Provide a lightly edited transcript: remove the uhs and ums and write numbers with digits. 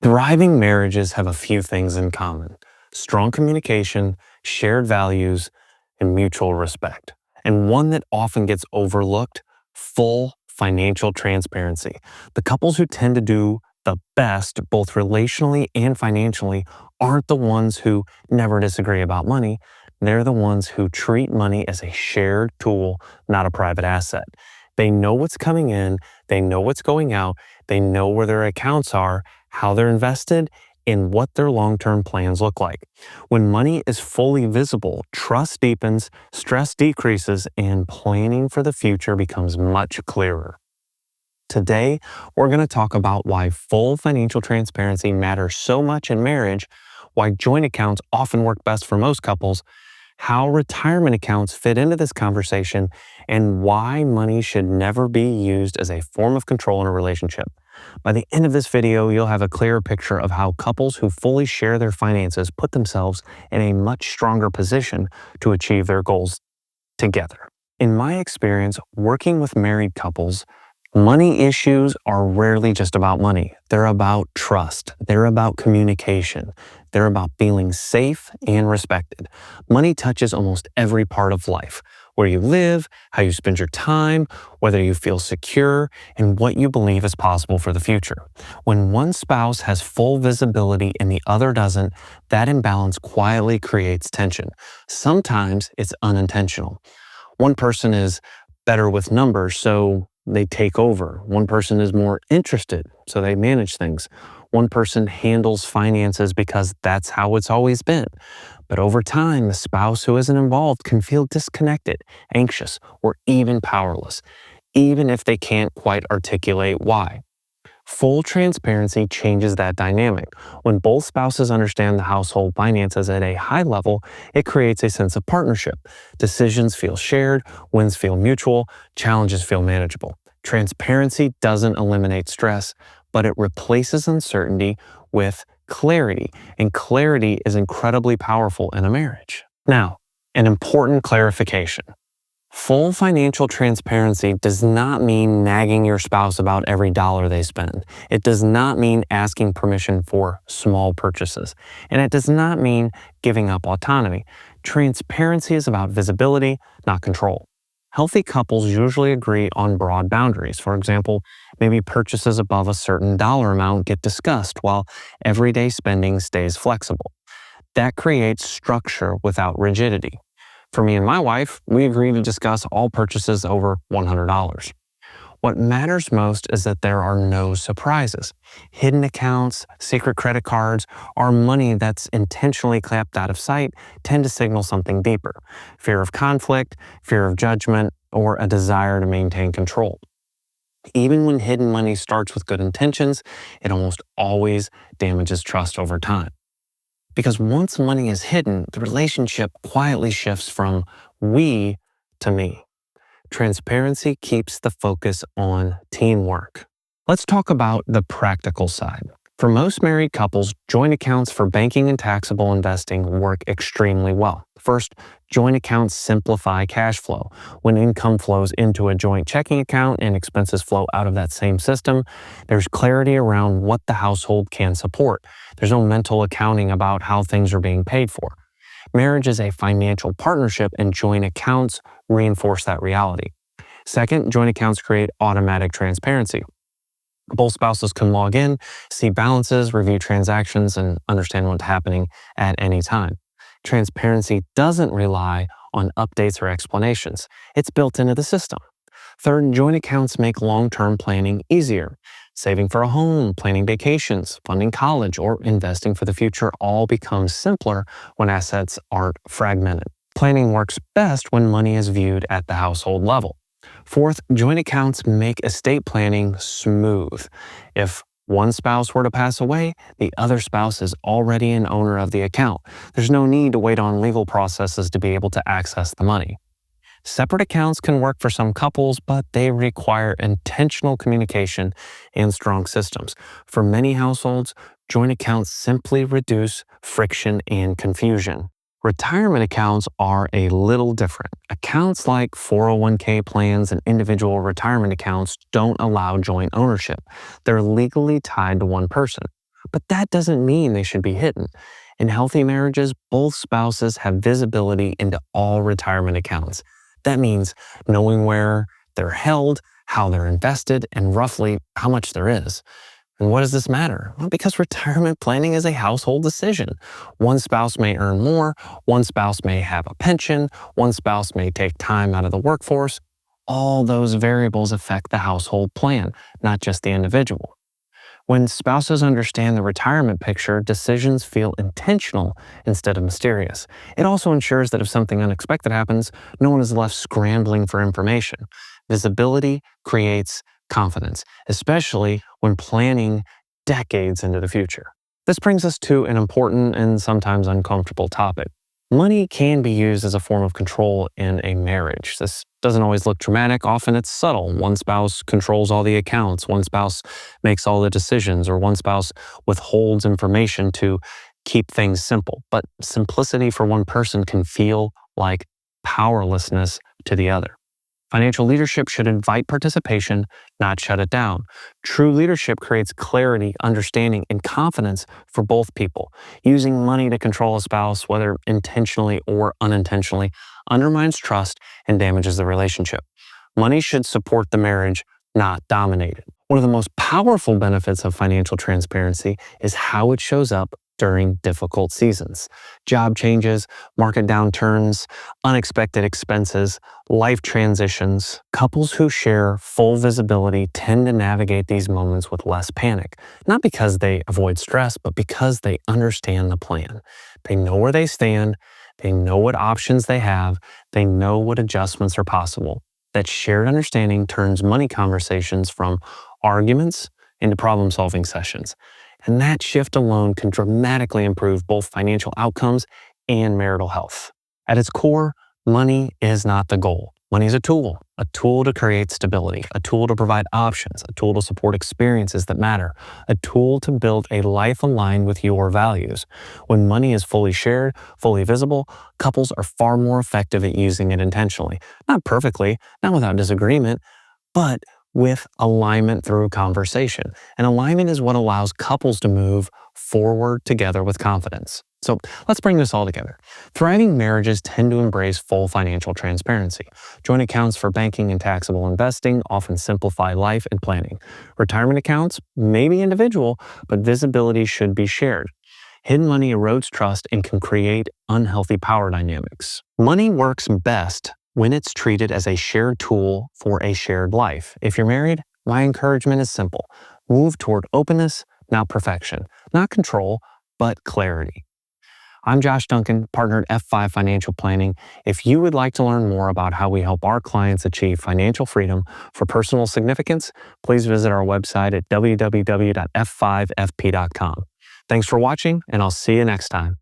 Thriving marriages have a few things in common: strong communication, shared values, and mutual respect. And one that often gets overlooked: full financial transparency. The couples who tend to do the best, both relationally and financially, aren't the ones who never disagree about money. They're the ones who treat money as a shared tool, not a private asset. They know what's coming in, they know what's going out, they know where their accounts are, how they're invested, and what their long-term plans look like. When money is fully visible, trust deepens, stress decreases, and planning for the future becomes much clearer. Today, we're going to talk about why full financial transparency matters so much in marriage, why joint accounts often work best for most couples, how retirement accounts fit into this conversation, and why money should never be used as a form of control in a relationship. By the end of this video, you'll have a clearer picture of how couples who fully share their finances put themselves in a much stronger position to achieve their goals together. In my experience, working with married couples, money issues are rarely just about money. They're about trust. They're about communication. They're about feeling safe and respected. Money touches almost every part of life: where you live, how you spend your time, whether you feel secure, and what you believe is possible for the future. When one spouse has full visibility and the other doesn't, that imbalance quietly creates tension. Sometimes it's unintentional. One person is better with numbers, so they take over. One person is more interested, so they manage things. One person handles finances because that's how it's always been. But over time, the spouse who isn't involved can feel disconnected, anxious, or even powerless, even if they can't quite articulate why. Full transparency changes that dynamic. When both spouses understand the household finances at a high level, it creates a sense of partnership. Decisions feel shared, wins feel mutual, challenges feel manageable. Transparency doesn't eliminate stress, but it replaces uncertainty with clarity, and clarity is incredibly powerful in a marriage. Now, an important clarification. Full financial transparency does not mean nagging your spouse about every dollar they spend. It does not mean asking permission for small purchases. And it does not mean giving up autonomy. Transparency is about visibility, not control. Healthy couples usually agree on broad boundaries. For example, maybe purchases above a certain dollar amount get discussed while everyday spending stays flexible. That creates structure without rigidity. For me and my wife, we agree to discuss all purchases over $100. What matters most is that there are no surprises. Hidden accounts, secret credit cards, or money that's intentionally kept out of sight tend to signal something deeper: fear of conflict, fear of judgment, or a desire to maintain control. Even when hidden money starts with good intentions, it almost always damages trust over time. Because once money is hidden, the relationship quietly shifts from we to me. Transparency keeps the focus on teamwork. Let's talk about the practical side. For most married couples, joint accounts for banking and taxable investing work extremely well. First, joint accounts simplify cash flow. When income flows into a joint checking account and expenses flow out of that same system, there's clarity around what the household can support. There's no mental accounting about how things are being paid for. Marriage is a financial partnership, and joint accounts reinforce that reality. Second, joint accounts create automatic transparency. Both spouses can log in, see balances, review transactions, and understand what's happening at any time. Transparency doesn't rely on updates or explanations. It's built into the system. Third, joint accounts make long-term planning easier. Saving for a home, planning vacations, funding college, or investing for the future all becomes simpler when assets aren't fragmented. Planning works best when money is viewed at the household level. Fourth, joint accounts make estate planning smooth. If one spouse were to pass away, the other spouse is already an owner of the account. There's no need to wait on legal processes to be able to access the money. Separate accounts can work for some couples, but they require intentional communication and strong systems. For many households, joint accounts simply reduce friction and confusion. Retirement accounts are a little different. Accounts like 401k plans and individual retirement accounts don't allow joint ownership. They're legally tied to one person. But that doesn't mean they should be hidden. In healthy marriages, both spouses have visibility into all retirement accounts. That means knowing where they're held, how they're invested, and roughly how much there is. And what does this matter? Well, because retirement planning is a household decision. One spouse may earn more, one spouse may have a pension, one spouse may take time out of the workforce. All those variables affect the household plan, not just the individual. When spouses understand the retirement picture, decisions feel intentional instead of mysterious. It also ensures that if something unexpected happens, no one is left scrambling for information. Visibility creates confidence, especially when planning decades into the future. This brings us to an important and sometimes uncomfortable topic. Money can be used as a form of control in a marriage. This doesn't always look dramatic. Often it's subtle. One spouse controls all the accounts, one spouse makes all the decisions, or one spouse withholds information to keep things simple. But simplicity for one person can feel like powerlessness to the other. Financial leadership should invite participation, not shut it down. True leadership creates clarity, understanding, and confidence for both people. Using money to control a spouse, whether intentionally or unintentionally, undermines trust and damages the relationship. Money should support the marriage, not dominate it. One of the most powerful benefits of financial transparency is how it shows up during difficult seasons. Job changes, market downturns, unexpected expenses, life transitions. Couples who share full visibility tend to navigate these moments with less panic, not because they avoid stress, but because they understand the plan. They know where they stand, they know what options they have, they know what adjustments are possible. That shared understanding turns money conversations from arguments into problem-solving sessions. And that shift alone can dramatically improve both financial outcomes and marital health. At its core, money is not the goal. Money is a tool to create stability, a tool to provide options, a tool to support experiences that matter, a tool to build a life aligned with your values. When money is fully shared, fully visible, couples are far more effective at using it intentionally. Not perfectly, not without disagreement, but with alignment through conversation. And alignment is what allows couples to move forward together with confidence. So let's bring this all together. Thriving marriages tend to embrace full financial transparency. Joint accounts for banking and taxable investing often simplify life and planning. Retirement accounts may be individual, but visibility should be shared. Hidden money erodes trust and can create unhealthy power dynamics. Money works best when it's treated as a shared tool for a shared life. If you're married, my encouragement is simple. Move toward openness, not perfection. Not control, but clarity. I'm Josh Duncan, partner at F5 Financial Planning. If you would like to learn more about how we help our clients achieve financial freedom for personal significance, please visit our website at www.f5fp.com. Thanks for watching, and I'll see you next time.